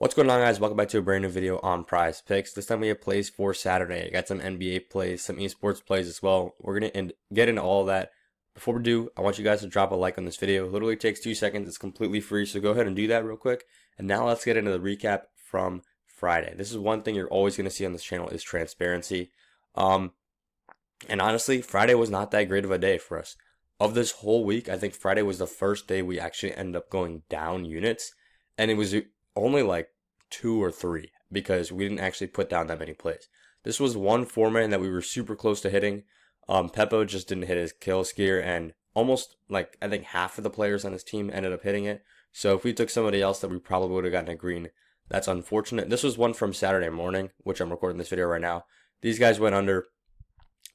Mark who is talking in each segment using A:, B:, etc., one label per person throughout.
A: What's going on, guys? Welcome back to a brand new video on PrizePicks. This time we have plays for Saturday. I got some NBA plays, some esports plays as well. We're going to get into all of that. Before we do, I want you guys to drop a like on this video. It literally takes 2 seconds. It's completely free, so go ahead and do that real quick. And now let's get into the recap from Friday. This is one thing you're always going to see on this channel is transparency. And honestly, Friday was not that great of a day for us. Of this whole week, I think Friday was the first day we actually ended up going down units. And it was only like 2 or 3 because we didn't actually put down that many plays. This was one foreman that we were super close to hitting. Peppo just didn't hit his kill skier, and almost like I think half of the players on his team ended up hitting it. So if we took somebody else, that we probably would have gotten a green. That's unfortunate. This was one from Saturday morning, which I'm recording this video right now. These guys went under.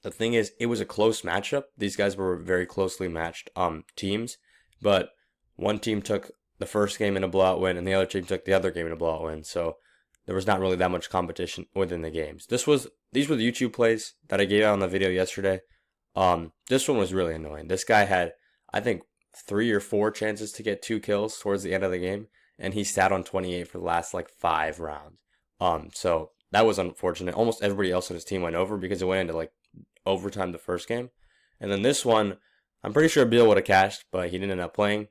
A: The thing is, it was a close matchup. These guys were very closely matched teams, but one team took the first game in a blowout win, and the other team took the other game in a blowout win. So there was not really that much competition within the games. These were the YouTube plays that I gave out on the video yesterday. This one was really annoying. This guy had, I think, 3 or 4 chances to get 2 kills towards the end of the game, and he sat on 28 for the last like 5 rounds. So that was unfortunate. Almost everybody else on his team went over because it went into like overtime the first game. And then this one, I'm pretty sure Beal would have cashed, but he didn't end up playing.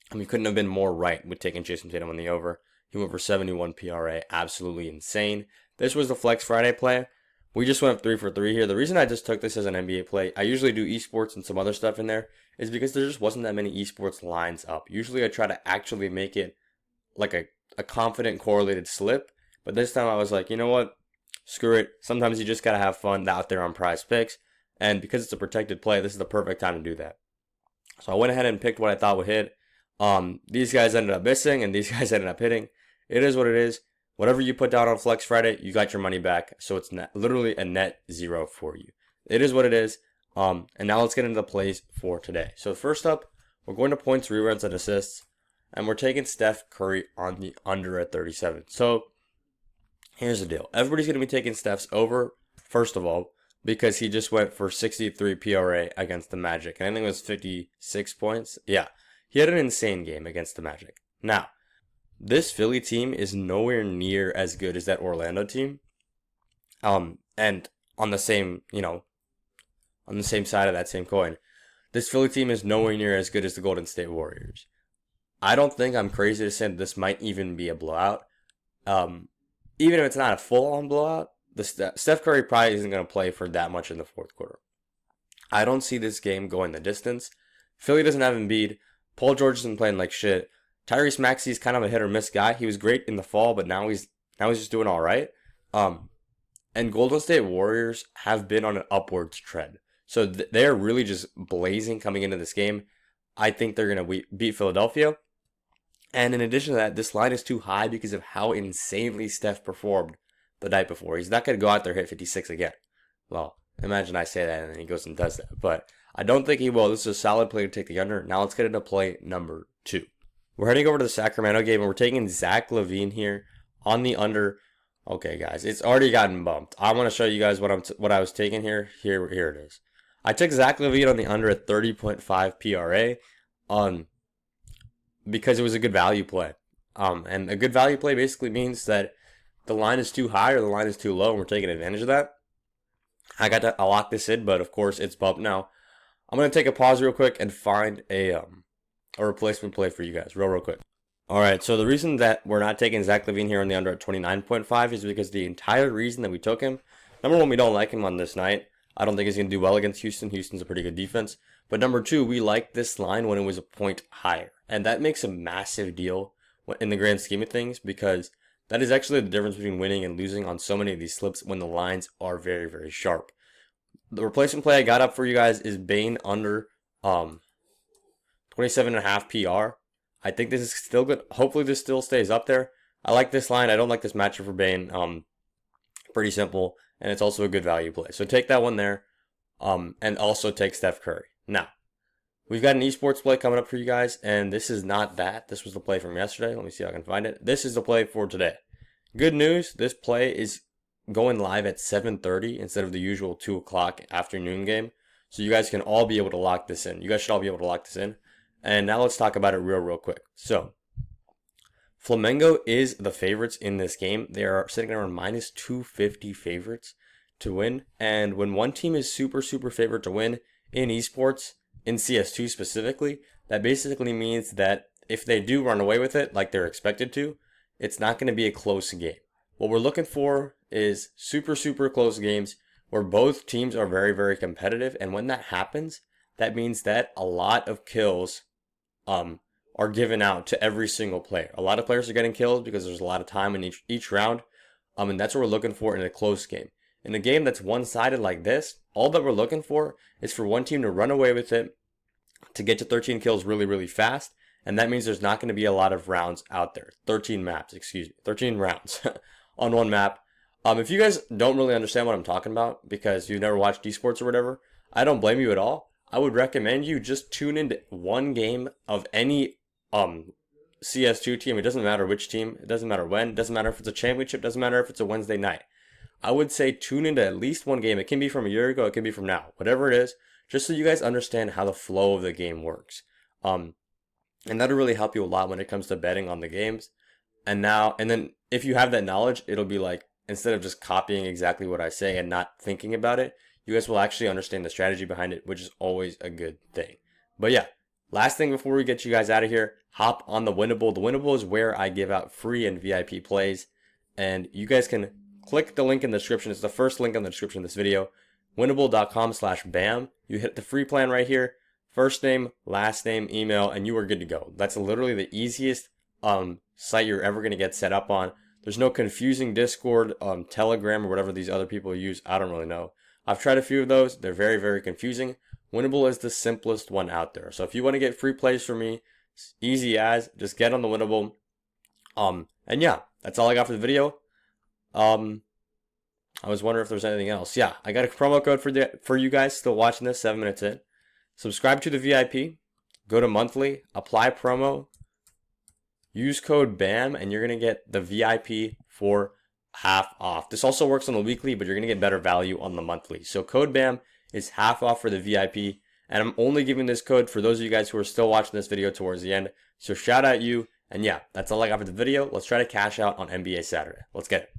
A: I mean, couldn't have been more right with taking Jason Tatum on the over. He went for 71 PRA, absolutely insane. This was the Flex Friday play. We just went 3 for 3 here. The reason I just took this as an NBA play, I usually do esports and some other stuff in there, is because there just wasn't that many esports lines up. Usually I try to actually make it like a confident correlated slip, but this time I was like, you know what? Screw it. Sometimes you just got to have fun out there on PrizePicks, and because it's a protected play, this is the perfect time to do that. So I went ahead and picked what I thought would hit. These guys ended up missing, and these guys ended up hitting. It is what it is. Whatever you put down on Flex Friday, you got your money back. So it's literally a net 0 for you. It is what it is. And now let's get into the plays for today. So first up, we're going to points, reruns, and assists. And we're taking Steph Curry on the under at 37. So here's the deal. Everybody's going to be taking Steph's over, first of all, because he just went for 63 PRA against the Magic. And I think it was 56 points. Yeah. He had an insane game against the Magic. Now, this Philly team is nowhere near as good as that Orlando team. And on the same, on the same side of that same coin, this Philly team is nowhere near as good as the Golden State Warriors. I don't think I'm crazy to say that this might even be a blowout. Even if it's not a full-on blowout, Steph Curry probably isn't going to play for that much in the fourth quarter. I don't see this game going the distance. Philly doesn't have Embiid. Paul George isn't playing like shit. Tyrese Maxey is kind of a hit or miss guy. He was great in the fall, but now he's just doing all right. And Golden State Warriors have been on an upwards trend. So they're really just blazing coming into this game. I think they're going to beat Philadelphia. And in addition to that, this line is too high because of how insanely Steph performed the night before. He's not going to go out there and hit 56 again. Well, imagine I say that and then he goes and does that. But I don't think he will. This is a solid play to take the under. Now let's get into play number 2. We're heading over to the Sacramento game, and we're taking Zach LaVine here on the under. Okay, guys, it's already gotten bumped. I want to show you guys what I was taking here. Here it is. I took Zach LaVine on the under at 30.5 PRA because it was a good value play. And a good value play basically means that the line is too high or the line is too low, and we're taking advantage of that. I lock this in, but of course it's bumped now. I'm going to take a pause real quick and find a replacement play for you guys real quick. All right, so the reason that we're not taking Zach LaVine here on the under at 29.5 is because the entire reason that we took him, number one, we don't like him on this night. I don't think he's going to do well against Houston. Houston's a pretty good defense. But number 2, we liked this line when it was a point higher. And that makes a massive deal in the grand scheme of things because that is actually the difference between winning and losing on so many of these slips when the lines are very, very sharp. The replacement play I got up for you guys is Bane under 27.5 PR. I think this is still good. Hopefully this still stays up there. I like this line. I don't like this matchup for Bane. Pretty simple, and it's also a good value play. So take that one there, and also take Steph Curry. Now, we've got an esports play coming up for you guys, and this is not that. This was the play from yesterday. Let me see if I can find it. This is the play for today. Good news, this play is going live at 7:30 instead of the usual 2 o'clock afternoon game. So you guys can all be able to lock this in. You guys should all be able to lock this in. And now let's talk about it real quick. So, Flamengo is the favorites in this game. They are sitting around minus 250 favorites to win. And when one team is super favorite to win in esports, in CS2 specifically, that basically means that if they do run away with it like they're expected to, it's not going to be a close game. What we're looking for is super close games where both teams are very competitive. And when that happens, that means that a lot of kills are given out to every single player. A lot of players are getting killed because there's a lot of time in each round. And that's what we're looking for in a close game. In a game that's one-sided like this, all that we're looking for is for one team to run away with it, to get to 13 kills really fast. And that means there's not going to be a lot of rounds out there. 13 rounds on one map. If you guys don't really understand what I'm talking about because you've never watched esports or whatever, I don't blame you at all. I would recommend you just tune into one game of any CS2 team. It doesn't matter which team, it doesn't matter when, it doesn't matter if it's a championship, it doesn't matter if it's a Wednesday night. I would say tune into at least one game. It can be from a year ago, it can be from now, whatever it is, just so you guys understand how the flow of the game works. And that'll really help you a lot when it comes to betting on the games. And then if you have that knowledge, it'll be like, instead of just copying exactly what I say and not thinking about it, you guys will actually understand the strategy behind it, which is always a good thing. But yeah, last thing before we get you guys out of here, hop on the Winnable. The Winnable is where I give out free and VIP plays. And you guys can click the link in the description. It's the first link in the description of this video. Winnable.com/bam. You hit the free plan right here. First name, last name, email, and you are good to go. That's literally the easiest site you're ever going to get set up on. There's no confusing Discord, Telegram, or whatever these other people use. I don't really know. I've tried a few of those. They're very confusing. Winnable is the simplest one out there. So if you want to get free plays from me, it's easy as, just get on the Winnable. And yeah, that's all I got for the video. I was wondering if there's anything else. Yeah, I got a promo code for you guys still watching this 7 minutes in. Subscribe to the VIP. Go to monthly. Apply promo. Use code BAM, and you're going to get the VIP for half off. This also works on the weekly, but you're going to get better value on the monthly. So code BAM is half off for the VIP. And I'm only giving this code for those of you guys who are still watching this video towards the end. So shout out you. And yeah, that's all I got for the video. Let's try to cash out on NBA Saturday. Let's get it.